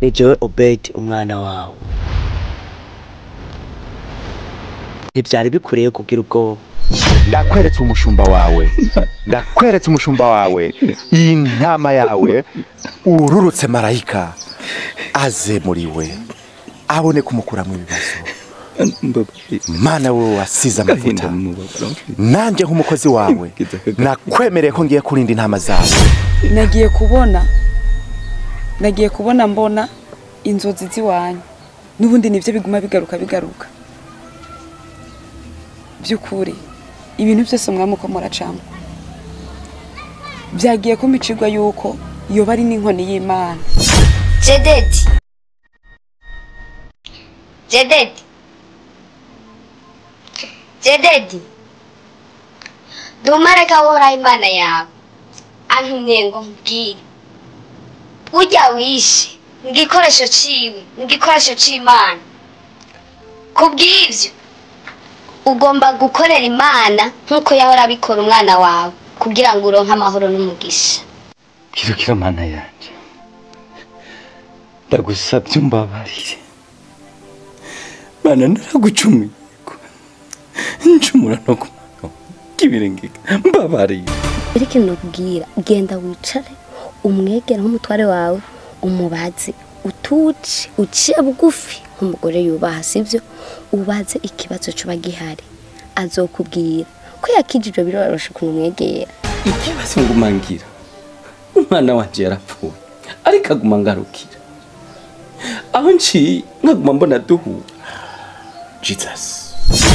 Nijewe Obedi umwana wawe. Ntivyari bikureye kugira ubwoba. Ndakweretse umushumba wawe. Ndakweretse umushumba wawe. Iyi ntama yawe ururutse marayika aze muri we. Abone kumukura mu bibazo. Mana wewe wasize amavuta. Nanje nk'umukozi wawe nakwemereye ko ngiye kurinda intama zawe. Nagiye kubona mbona inzozi ziwanyu. Nubundi nivyo biguma bigaruka. Byukuri ibintu byose mwamuko muracamo. Byagiye kumicirwa yuko iyo bari n'inkoni y'Imana. Jededi Dumareka wora Imana yawe antumye ngo mbwire ujya wishe ngikoresho c'Imana kubw'ivyo ugomba gukorera Imana nkuko yahora abikora umwana wawe kugira ngo uronke amahoro n'umugisha. Kirukira Mana yanje ndagusabye umbabarire Mana naragucumuye ncumura no kibirengeka mbabarire. Ariko nokubwira genda wicare umwegera nk'umutware wawe umubaze utuci uciye bugufi nk'umugore yubaha sivyo ubaze ikibazo cuba gihari azokubwira ko yakijijwe biroroshe kumwegera. Ikibazo ngumangira umwana wanje yarapfuye ariko aguma ngarukira aho nci nkaguma mbona duhura. Jesus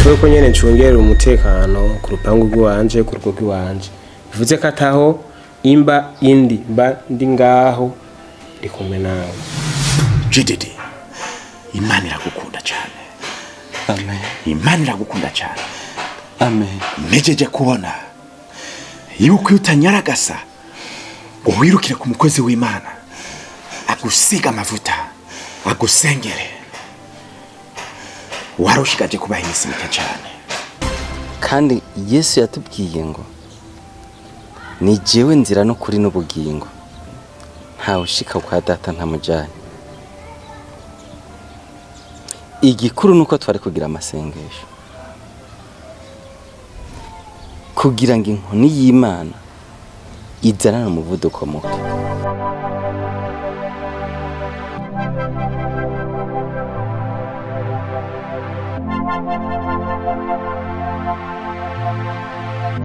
Fuko nyene ncungera umutekano ku rupangu rwanje ku rugo rwanje. Bivuze ko ataho imba indi mba ndi ngaho ndi kumwe nawe. Jededi Imana iragukunda cyane. Amen. Imana iragukunda cyane. Amen. Nejeje kubona yuko utanyaragasa uhirukire ku mukozi w'Imana agusiga amavuta agusengere. Warushigaje kubaha imisimike cyane. Kandi Yesu yatubwiye ngo ni jewe nzira no kuri n'ubugingo ntawe ushika kwa data ntamujanye. Igikuru nuko twari kugira amasengesho kugira ngo inkoni y'Imana izanana umuvuduko muke.